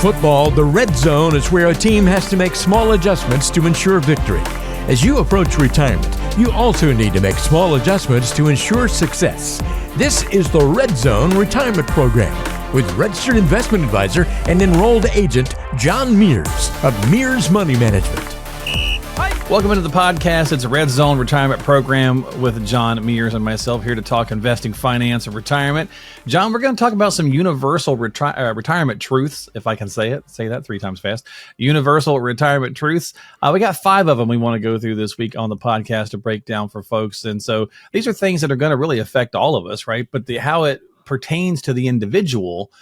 football, the red zone is where a team has to make small adjustments to ensure victory. As you approach retirement, you also need to make small adjustments to ensure success. This is the Red Zone Retirement Program with registered investment advisor and enrolled agent John Mears of Mears Money Management. Welcome into the podcast. It's a Red Zone Retirement Program with John Mears and myself here to talk investing, finance, and retirement. John, we're going to talk about some universal retirement truths, if I can say that 3 times fast. Universal retirement truths. We got 5 of them we want to go through this week on the podcast to break down for folks. And so these are things that are going to really affect all of us, right? But how it pertains to the individual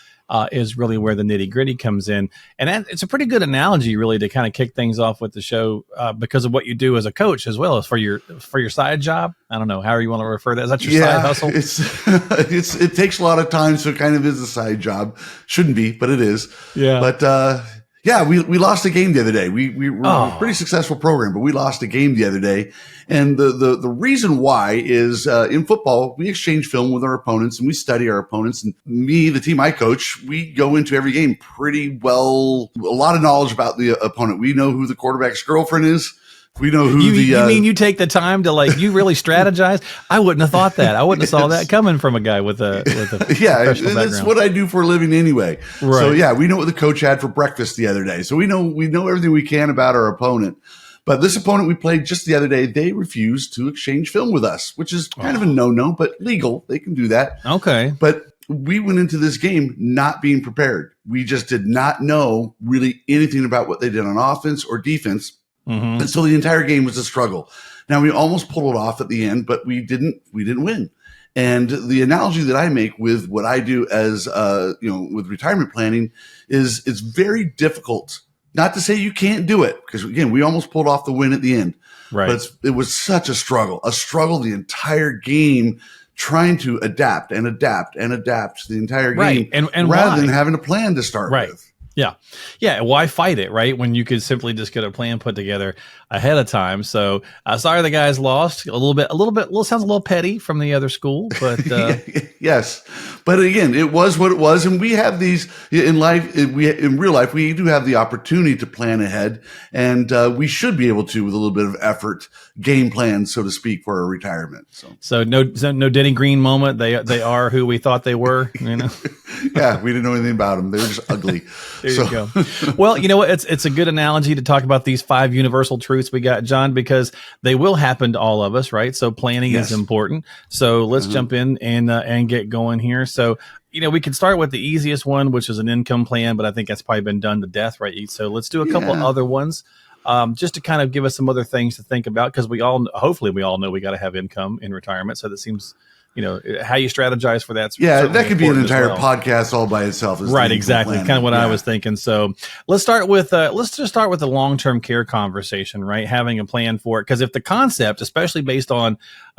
is really where the nitty gritty comes in. And it's a pretty good analogy really to kind of kick things off with the show because of what you do as a coach as well as for your side job. I don't know, however you want to refer to that. Is that your side hustle? It takes a lot of time. So it kind of is a side job. Shouldn't be, but it is. Yeah. But, we lost a game the other day. We were a pretty successful program, but we lost a game the other day. And the reason why is in football, we exchange film with our opponents and we study our opponents. And me, the team I coach, we go into every game pretty well, a lot of knowledge about the opponent. We know who the quarterback's girlfriend is. We know who you mean you take the time to you really strategize? I wouldn't have thought that. I wouldn't have saw that coming from a guy with a professional background. That's what I do for a living anyway. Right. So we know what the coach had for breakfast the other day. So we know everything we can about our opponent. But this opponent we played just the other day, they refused to exchange film with us, which is kind of a no-no, but legal. They can do that. Okay. But we went into this game not being prepared. We just did not know really anything about what they did on offense or defense. Mm-hmm. And so the entire game was a struggle. Now we almost pulled it off at the end, but we didn't win. And the analogy that I make with what I do as, with retirement planning is it's very difficult. Not to say you can't do it, because again, we almost pulled off the win at the end. Right. But it was such a struggle the entire game, trying to adapt the entire game, right. And rather why? than having a plan to start right. with. Yeah. Why fight it, right? When you could simply just get a plan put together ahead of time. So sorry the guys lost a little bit, sounds a little petty from the other school, but yes. But again, it was what it was. And we have these in life, in real life, we do have the opportunity to plan ahead, and we should be able to, with a little bit of effort, game plan, so to speak, for our retirement. So no Denny Green moment. They are who we thought they were, you know? Yeah. We didn't know anything about them. They were just ugly. There you go. Well, you know what? It's a good analogy to talk about these 5 universal truths we got, John, because they will happen to all of us, right? So planning is important. So let's jump in and get going here. So, we can start with the easiest one, which is an income plan, but I think that's probably been done to death, right? So let's do a couple other ones. Just to kind of give us some other things to think about, because hopefully we all know we got to have income in retirement. So that seems, how you strategize for that. That could be an entire podcast all by itself. Right. Exactly. Kind of what I was thinking. So let's start with, the long-term care conversation, right? Having a plan for it. Because if the concept, especially based on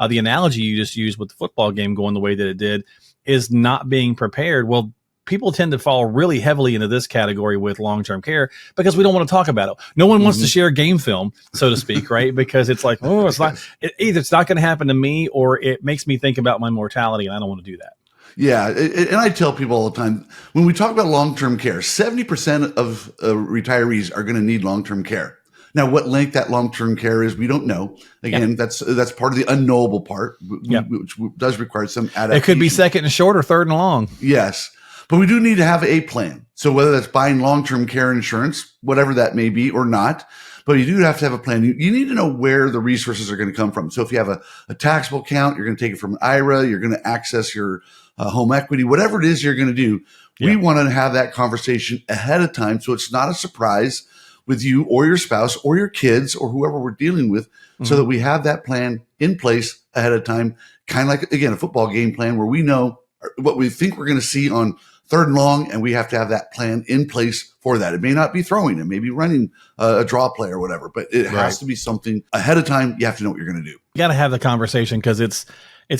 the analogy you just used with the football game going the way that it did, is not being prepared, well, people tend to fall really heavily into this category with long-term care because we don't want to talk about it. No one wants to share game film, so to speak, right? Because it's like, either it's not going to happen to me, or it makes me think about my mortality, and I don't want to do that. Yeah. And I tell people all the time, when we talk about long-term care, 70% of retirees are going to need long-term care. Now, what length that long-term care is, we don't know. Again, that's part of the unknowable part, which does require some adaptation. It could be second and short or third and long. Yes. But we do need to have a plan. So whether that's buying long-term care insurance, whatever that may be or not, but you do have to have a plan. You need to know where the resources are going to come from. So if you have a taxable account, you're going to take it from an IRA, you're going to access your home equity, whatever it is you're going to do. We want to have that conversation ahead of time, so it's not a surprise with you or your spouse or your kids or whoever we're dealing with, so that we have that plan in place ahead of time. Kind of like, again, a football game plan where we know what we think we're going to see on third and long, and we have to have that plan in place for that. It may not be throwing, it may be running a draw play or whatever, but it has to be something ahead of time. You have to know what you're going to do. You got to have the conversation, because it's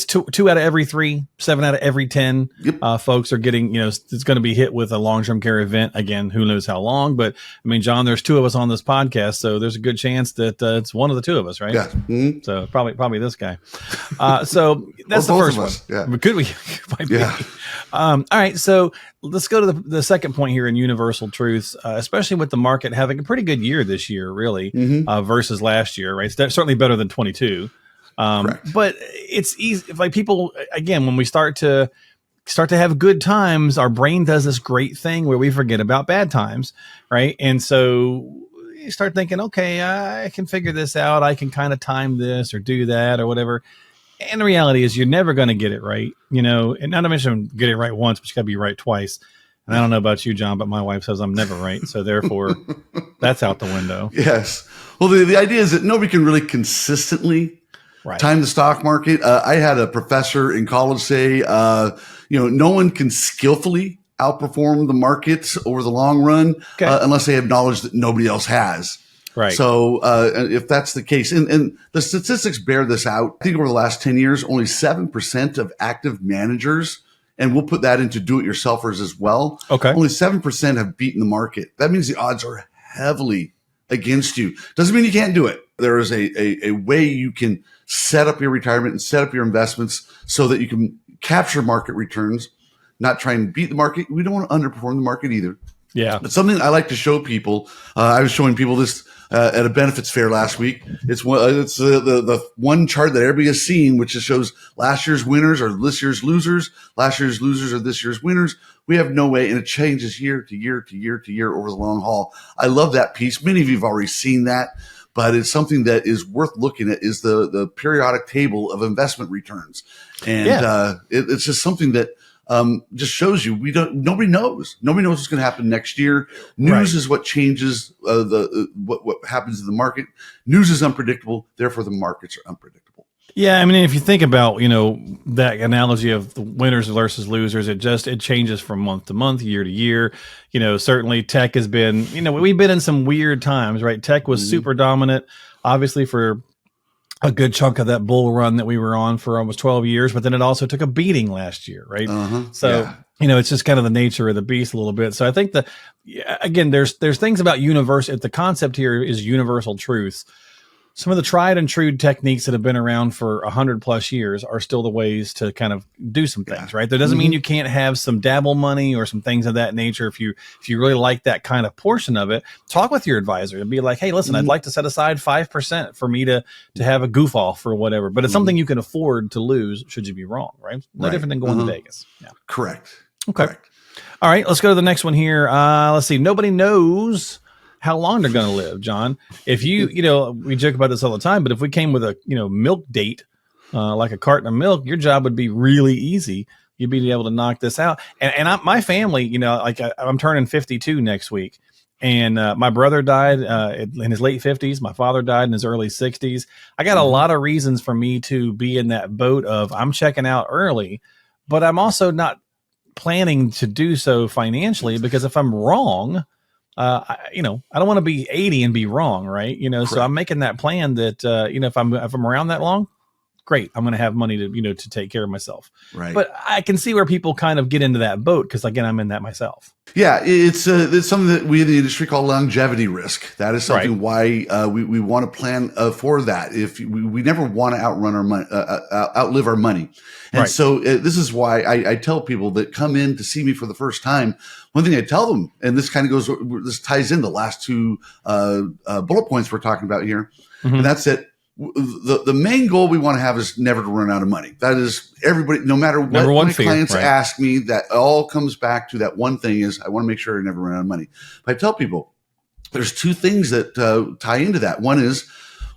two out of every 3, 7 out of every 10 folks are getting, it's going to be hit with a long-term care event. Again, who knows how long, but I mean, John, there's 2 of us on this podcast, so there's a good chance that it's one of the 2 of us, right? Yeah. Mm-hmm. So probably this guy. So that's the first one. Yeah. Could we? Might be. All right, so let's go to the second point here in universal truths, especially with the market having a pretty good year this year, really, versus last year, right? It's certainly better than 22. Correct. But it's easy, like people, again, when we start to have good times, our brain does this great thing where we forget about bad times, right? And so you start thinking, okay, I can figure this out. I can kind of time this or do that or whatever. And the reality is you're never going to get it right, and not to mention get it right once, but you got to be right twice. And I don't know about you, John, but my wife says I'm never right. So therefore that's out the window. Yes. Well, the idea is that nobody can really consistently time the stock market. I had a professor in college say, no one can skillfully outperform the markets over the long run unless they have knowledge that nobody else has. Right. So if that's the case, and the statistics bear this out, I think over the last 10 years, only 7% of active managers, and we'll put that into do-it-yourselfers as well. Okay. Only 7% have beaten the market. That means the odds are heavily against you. Doesn't mean you can't do it. There is a way you can set up your retirement and set up your investments so that you can capture market returns, not try and beat the market. We don't want to underperform the market either. Yeah. But something I like to show people, I was showing people this at a benefits fair last week. It's the one chart that everybody has seen, which just shows last year's winners are this year's losers. Last year's losers are this year's winners. We have no way, and it changes year to year to year to year over the long haul. I love that piece. Many of you have already seen that, but it's something that is worth looking at. Is the periodic table of investment returns, and it's just something that. Just shows you nobody knows what's going to happen next year. News is what changes what happens in the market. News is unpredictable, therefore the markets are unpredictable. Yeah, I mean, if you think about that analogy of the winners versus losers, it changes from month to month, year to year. Certainly tech has been we've been in some weird times, right? Tech was super dominant, obviously for a good chunk of that bull run that we were on for almost 12 years, but then it also took a beating last year, right? It's just kind of the nature of the beast a little bit. So I think again, there's things about the concept here is universal truths. Some of the tried and true techniques that have been around for 100 plus years are still the ways to kind of do some things, right? That doesn't mean you can't have some dabble money or some things of that nature. If you really like that kind of portion of it, talk with your advisor and be like, hey, listen, I'd like to set aside 5% for me to have a goof off or whatever, but it's something you can afford to lose should you be wrong, right? No different than going to Vegas. Yeah. Correct. Okay. Correct. All right, let's go to the next one here. Let's see. Nobody knows how long they're going to live, John. If we joke about this all the time, but if we came with a, milk date, like a carton of milk, your job would be really easy. You'd be able to knock this out. And my family, I'm turning 52 next week. And my brother died in his late 50s. My father died in his early 60s. I got a lot of reasons for me to be in that boat of I'm checking out early, but I'm also not planning to do so financially, because if I'm wrong, I don't want to be 80 and be wrong, right? So I'm making that plan that, if I'm around that long, great, I'm going to have money to, to take care of myself. Right. But I can see where people kind of get into that boat because, again, I'm in that myself. Yeah, it's something that we in the industry call longevity risk. That is something why we want to plan for that. If we never want to outrun our money, outlive our money. And so this is why I tell people that come in to see me for the first time. One thing I tell them, and this kind of this ties in the last two bullet points we're talking about here, and that's that. The main goal we want to have is never to run out of money. That is everybody, no matter what my clients ask me, that all comes back to that one thing is I want to make sure I never run out of money. But I tell people there's two things that tie into that. One is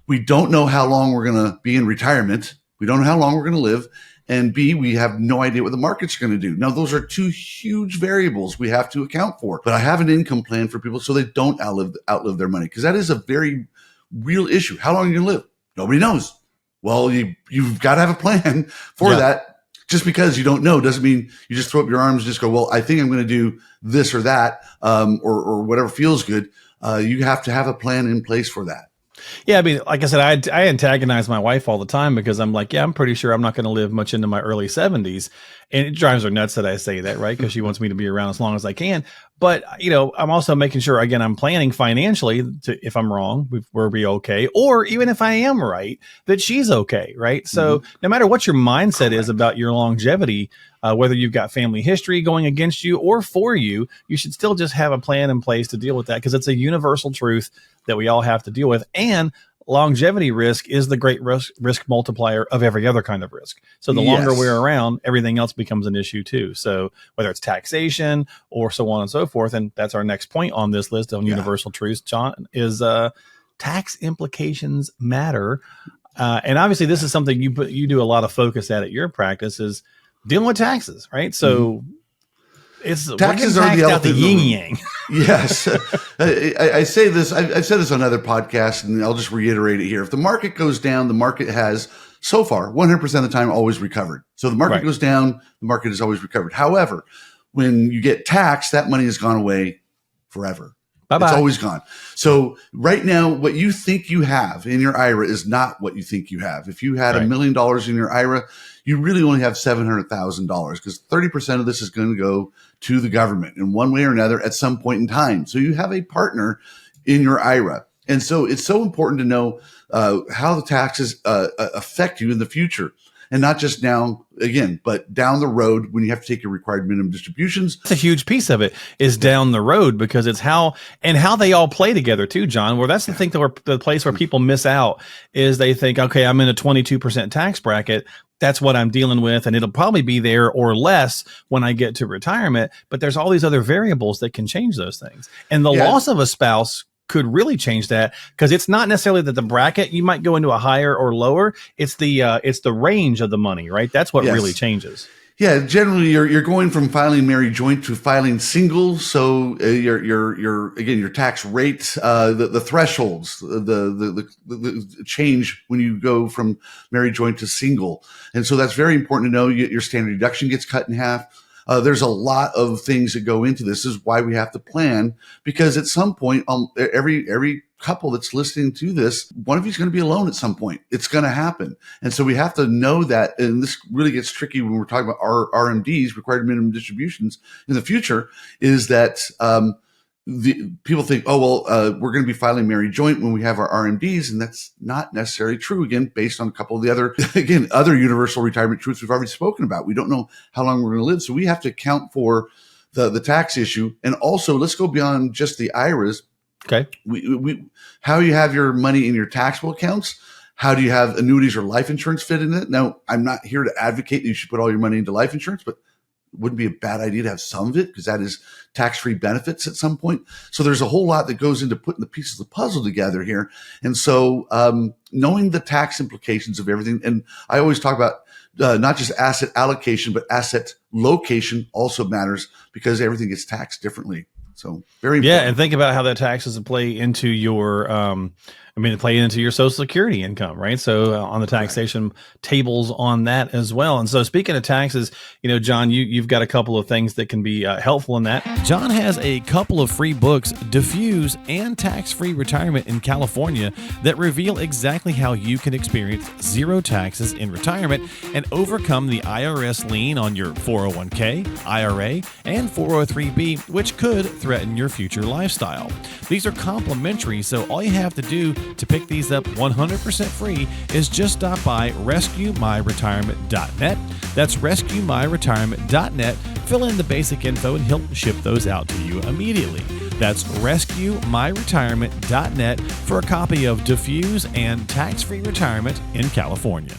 we don't know how long we're going to be in retirement. We don't know how long we're going to live. And B, we have no idea what the market's going to do. Now, those are two huge variables we have to account for. But I have an income plan for people so they don't outlive their money, because that is a very real issue. How long are you going to live? Nobody knows. Well, you've got to have a plan for that. Just because you don't know doesn't mean you just throw up your arms and just go, well, I think I'm going to do this or that, or whatever feels good. You have to have a plan in place for that. Yeah, I mean, like I said, I antagonize my wife all the time because I'm like, I'm pretty sure I'm not going to live much into my early 70s. And it drives her nuts that I say that, right? Because she wants me to be around as long as I can. But, I'm also making sure, again, I'm planning financially if I'm wrong, we'll be okay. Or even if I am right, that she's okay. Right. So no matter what your mindset is about your longevity, whether you've got family history going against you or for you, you should still just have a plan in place to deal with that, because it's a universal truth that we all have to deal with. And longevity risk is the great risk multiplier of every other kind of risk. So the longer we're around, everything else becomes an issue too. So whether it's taxation or so on and so forth, and that's our next point on this list of universal truths, John, is tax implications matter. And obviously this is something you do a lot of focus at your practice, is dealing with taxes, right? So taxes are the elephant, the yin yang. Yes. I say this, I've said this on other podcasts, and I'll just reiterate it here. If the market goes down, the market has so far 100% of the time always recovered. So the market goes down, the market has always recovered. However, when you get taxed, that money has gone away forever. Bye-bye. It's always gone. So right now, what you think you have in your IRA is not what you think you have. If you had $1 million in your IRA, you really only have $700,000, because 30% of this is going to go to the government in one way or another at some point in time. So you have a partner in your IRA. And so it's so important to know how the taxes affect you in the future. And not just now, again, but down the road when you have to take your required minimum distributions. That's a huge piece of it, is down the road, because it's how they all play together too, John. Well, that's the thing the place where people miss out is they think, okay, I'm in a 22% tax bracket. That's what I'm dealing with, and it'll probably be there or less when I get to retirement. But there's all these other variables that can change those things. And the loss of a spouse could really change that, because it's not necessarily that the bracket, you might go into a higher or lower. It's the range of the money, right? That's what really changes. Yeah, generally you're going from filing married joint to filing single. So your tax rate, the thresholds, the change when you go from married joint to single. And so that's very important to know. Your standard deduction gets cut in half. There's a lot of things that go into this. This is why we have to plan, because at some point, every couple that's listening to this, one of you is going to be alone at some point. It's going to happen. And so we have to know that. And this really gets tricky when we're talking about our RMDs, required minimum distributions, in the future, is that the people think, we're going to be filing married joint when we have our RMDs, and that's not necessarily true. Again, based on a couple of the other universal retirement truths we've already spoken about. We don't know how long we're going to live, so we have to account for the tax issue. And also, let's go beyond just the IRAs. Okay, how you have your money in your taxable accounts. How do you have annuities or life insurance fit in it? Now, I'm not here to advocate that you should put all your money into life insurance, but it wouldn't be a bad idea to have some of it, because that is tax-free benefits at some point. So there's a whole lot that goes into putting the pieces of the puzzle together here. And so knowing the tax implications of everything, and I always talk about not just asset allocation, but asset location also matters, because everything gets taxed differently. So very important. Yeah, and think about how that taxes play into your play into your Social Security income, right? So on the taxation tables on that as well. And so speaking of taxes, John, you've got a couple of things that can be helpful in that. John has a couple of free books, Diffuse and Tax-Free Retirement in California, that reveal exactly how you can experience zero taxes in retirement and overcome the IRS lien on your 401k, IRA, and 403b, which could threaten your future lifestyle. These are complimentary, so all you have to do to pick these up 100% free is just stop by rescuemyretirement.net. That's rescuemyretirement.net. Fill in the basic info and he'll ship those out to you immediately. That's rescuemyretirement.net for a copy of Diffuse and Tax-Free Retirement in California.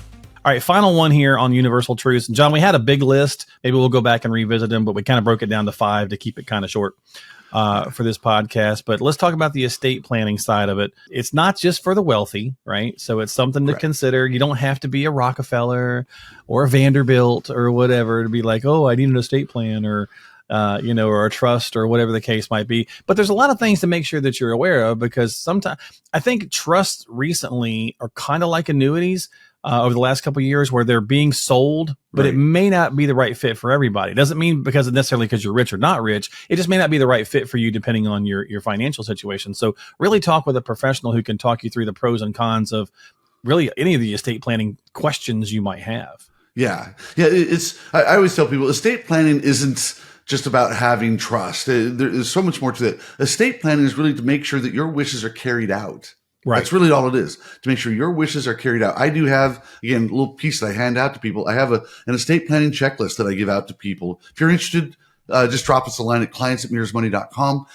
All right, final one here on universal truths. John, we had a big list. Maybe we'll go back and revisit them, but we kind of broke it down to 5 to keep it kind of short for this podcast. But let's talk about the estate planning side of it. It's not just for the wealthy, right? So it's something to consider. You don't have to be a Rockefeller or a Vanderbilt or whatever to be like, oh, I need an estate plan or a trust or whatever the case might be. But there's a lot of things to make sure that you're aware of, because sometimes I think trusts recently are kind of like annuities. Over the last couple of years, where they're being sold, but it may not be the right fit for everybody. It doesn't mean because you're rich or not rich. It just may not be the right fit for you depending on your financial situation. So really talk with a professional who can talk you through the pros and cons of really any of the estate planning questions you might have. Yeah. I always tell people estate planning isn't just about having trust. There's so much more to it. Estate planning is really to make sure that your wishes are carried out. Right. That's really all it is, to make sure your wishes are carried out. I do have, again, a little piece that I hand out to people. I have an estate planning checklist that I give out to people. If you're interested, just drop us a line at clients@mirrorsmoney.com.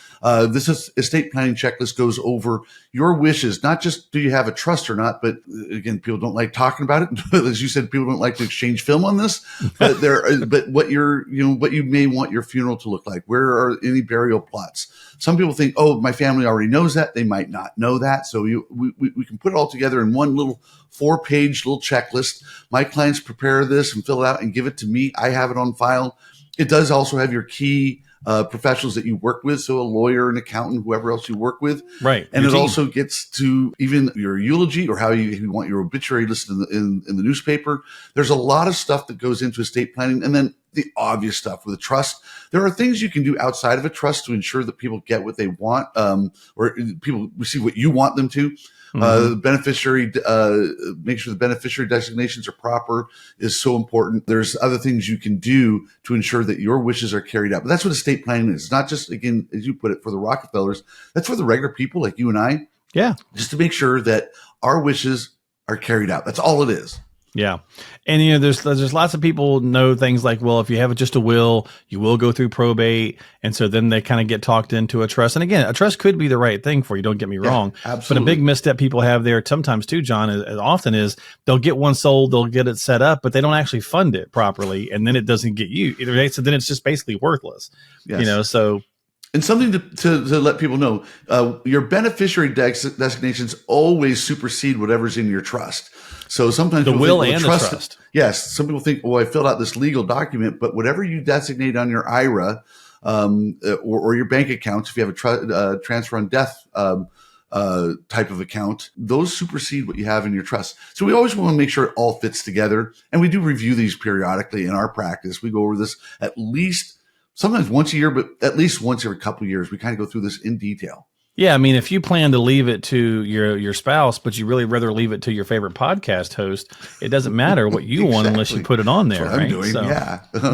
This estate planning checklist goes over your wishes. Not just do you have a trust or not, but again, people don't like talking about it. As you said, people don't like to exchange film on this. But but what you may want your funeral to look like. Where are any burial plots? Some people think, oh, my family already knows that. They might not know that. So we can put it all together in one little 4-page little checklist. My clients prepare this and fill it out and give it to me. I have it on file. It does also have your key professionals that you work with, so a lawyer, an accountant, whoever else you work with. Right. And it also gets to even your eulogy or how you want your obituary listed in the newspaper. There's a lot of stuff that goes into estate planning. And then the obvious stuff with a trust. There are things you can do outside of a trust to ensure that people get what they want, or people receive what you want them to. The beneficiary, make sure the beneficiary designations are proper is so important. There's other things you can do to ensure that your wishes are carried out. But that's what estate planning is. It's not just, again, as you put it, for the Rockefellers. That's for the regular people like you and I. Yeah. Just to make sure that our wishes are carried out. That's all it is. Yeah. And, there's lots of people know things like, well, if you have just a will, you will go through probate. And so then they kind of get talked into a trust. And again, a trust could be the right thing for you. Don't get me wrong. Absolutely. But a big misstep people have there sometimes too, John, as often is they'll get one sold, they'll get it set up, but they don't actually fund it properly. And then it doesn't get you. So then it's just basically worthless, so. And something to let people know, your beneficiary designations always supersede whatever's in your trust. So sometimes the will and the trust. Yes. Some people think, I filled out this legal document, but whatever you designate on your IRA or your bank accounts, if you have a transfer on death type of account, those supersede what you have in your trust. So we always want to make sure it all fits together. And we do review these periodically in our practice. We go over this at least sometimes once a year, but at least once every couple of years. We kind of go through this in detail. Yeah, I mean, if you plan to leave it to your spouse, but you really rather leave it to your favorite podcast host, it doesn't matter what you want unless you put it on there. That's what I'm doing,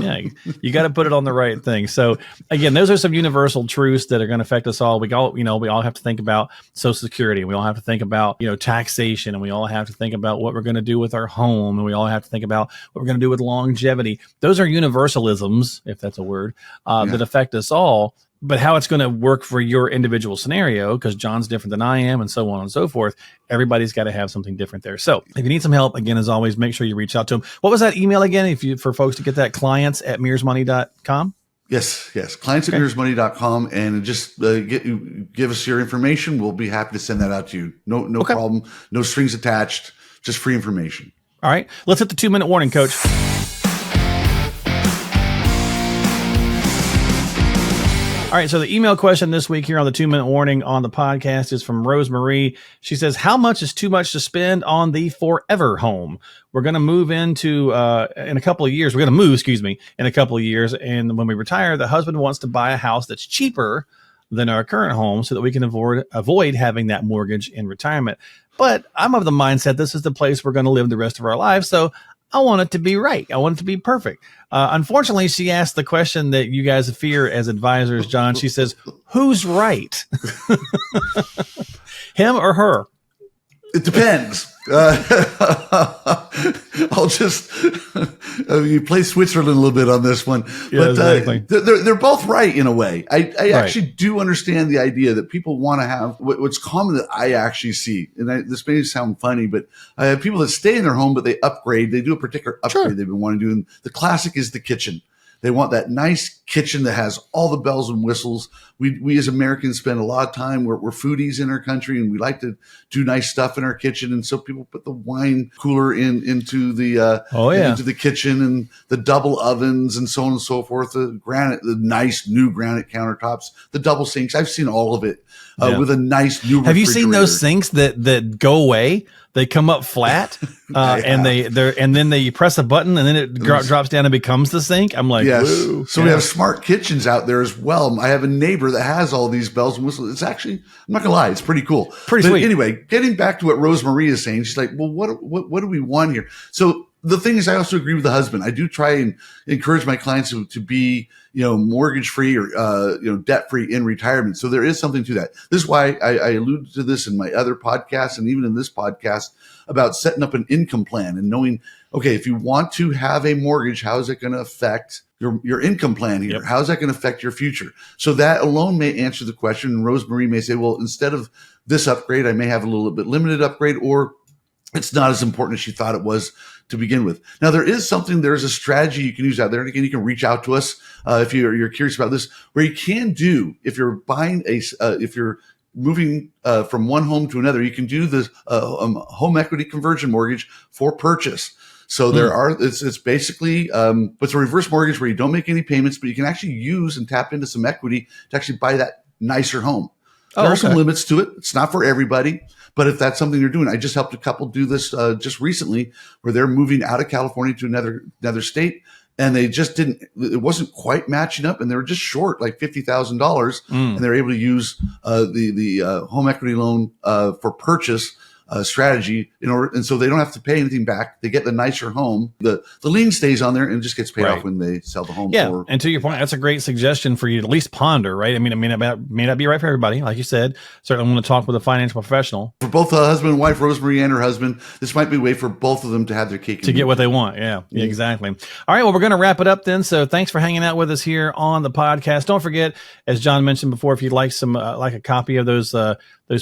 yeah, you got to put it on the right thing. So again, those are some universal truths that are going to affect us all. We all have to think about Social Security. We all have to think about taxation, and we all have to think about what we're going to do with our home, and we all have to think about what we're going to do with longevity. Those are universalisms, if that's a word, that affect us all. But how it's going to work for your individual scenario, because John's different than I am and so on and so forth, everybody's got to have something different there. So if you need some help, again, as always, make sure you reach out to him. What was that email again, for folks to get that? clients@mirrorsmoney.com? Yes. clients@mirrorsmoney.com, and just give us your information. We'll be happy to send that out to you. No problem. No strings attached. Just free information. All right. Let's hit the 2-minute warning, Coach. All right, so the email question this week here on the 2-minute warning on the podcast is from Rosemarie. She says, how much is too much to spend on the forever home? We're going to move into in a couple of years. We're going to move, in a couple of years. And when we retire, the husband wants to buy a house that's cheaper than our current home so that we can avoid having that mortgage in retirement. But I'm of the mindset this is the place we're going to live the rest of our lives. So I want it to be right. I want it to be perfect. Unfortunately, she asked the question that you guys fear as advisors, John. She says, who's right? Him or her? It depends. I'll just you play Switzerland a little bit on this one. Yeah, but exactly. They're both right in a way. I actually do understand the idea that people want to have what's common that I actually see, and this may sound funny, but I have people that stay in their home, but they upgrade. They do a particular upgrade they've been wanting to do. And the classic is the kitchen. They want that nice kitchen that has all the bells and whistles. We as Americans spend a lot of time. We're foodies in our country, and we like to do nice stuff in our kitchen. And so people put the wine cooler into the kitchen, and the double ovens and so on and so forth. The nice new granite countertops, the double sinks. I've seen all of it with a nice new. Have you seen those sinks that go away? They come up flat, and then they press a button, and then it drops down and becomes the sink. I'm like, yes. Whoa. So we have smart kitchens out there as well. I have a neighbor that has all these bells and whistles. It's actually, I'm not gonna lie, it's pretty cool. Pretty sweet. Anyway, getting back to what Rosemarie is saying, she's like, well, what do we want here? So the thing is, I also agree with the husband. I do try and encourage my clients to be, mortgage free or, debt free in retirement. So there is something to that. This is why I alluded to this in my other podcasts and even in this podcast about setting up an income plan and knowing, okay, if you want to have a mortgage, how is it going to affect your income plan here? Yep. How is that going to affect your future? So that alone may answer the question. And Rosemary may say, well, instead of this upgrade, I may have a little bit limited upgrade, or it's not as important as she thought it was to begin with. Now, there's a strategy you can use out there. And again, you can reach out to us if you're curious about this, where you can do, if you're buying if you're moving from one home to another, you can do this home equity conversion mortgage for purchase. So it's basically, it's a reverse mortgage where you don't make any payments, but you can actually use and tap into some equity to actually buy that nicer home. There are some limits to it. It's not for everybody, but if that's something you're doing, I just helped a couple do this just recently, where they're moving out of California to another state, and they just it wasn't quite matching up, and they were just short like $50,000, and they were able to use the home equity loan for purchase strategy and so they don't have to pay anything back. They get the nicer home. The lien stays on there and just gets paid off when they sell the home. Yeah, and to your point, that's a great suggestion for you to at least ponder, right? I mean, it may not be right for everybody, like you said. Certainly want to talk with a financial professional. For both the husband and wife, Rosemary and her husband, this might be a way for both of them to have their cake to get what they want. Yeah, exactly. All right, well, we're going to wrap it up then. So thanks for hanging out with us here on the podcast. Don't forget, as John mentioned before, if you'd like some like a copy of those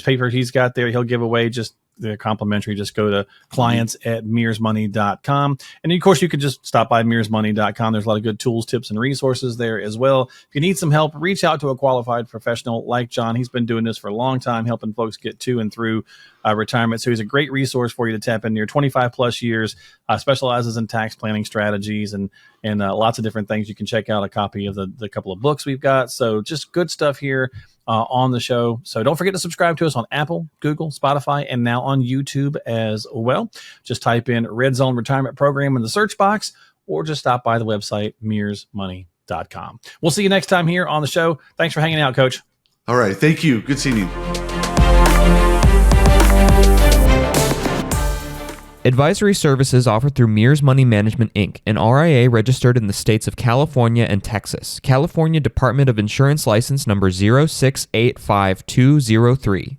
papers he's got there, he'll give away. They're complimentary. Just go to clients@mearsmoney.com. And of course, you could just stop by mearsmoney.com. There's a lot of good tools, tips, and resources there as well. If you need some help, reach out to a qualified professional like John. He's been doing this for a long time, helping folks get to and through retirement. So he's a great resource for you to tap into. Your 25 plus years, specializes in tax planning strategies and lots of different things. You can check out a copy of the couple of books we've got. So just good stuff here on the show. So don't forget to subscribe to us on Apple, Google, Spotify, and now on YouTube as well. Just type in Red Zone Retirement Program in the search box, or just stop by the website, mearsmoney.com. We'll see you next time here on the show. Thanks for hanging out, Coach. All right. Thank you. Good seeing you. Advisory services offered through Mears Money Management, Inc., an RIA registered in the states of California and Texas. California Department of Insurance License Number 0685203.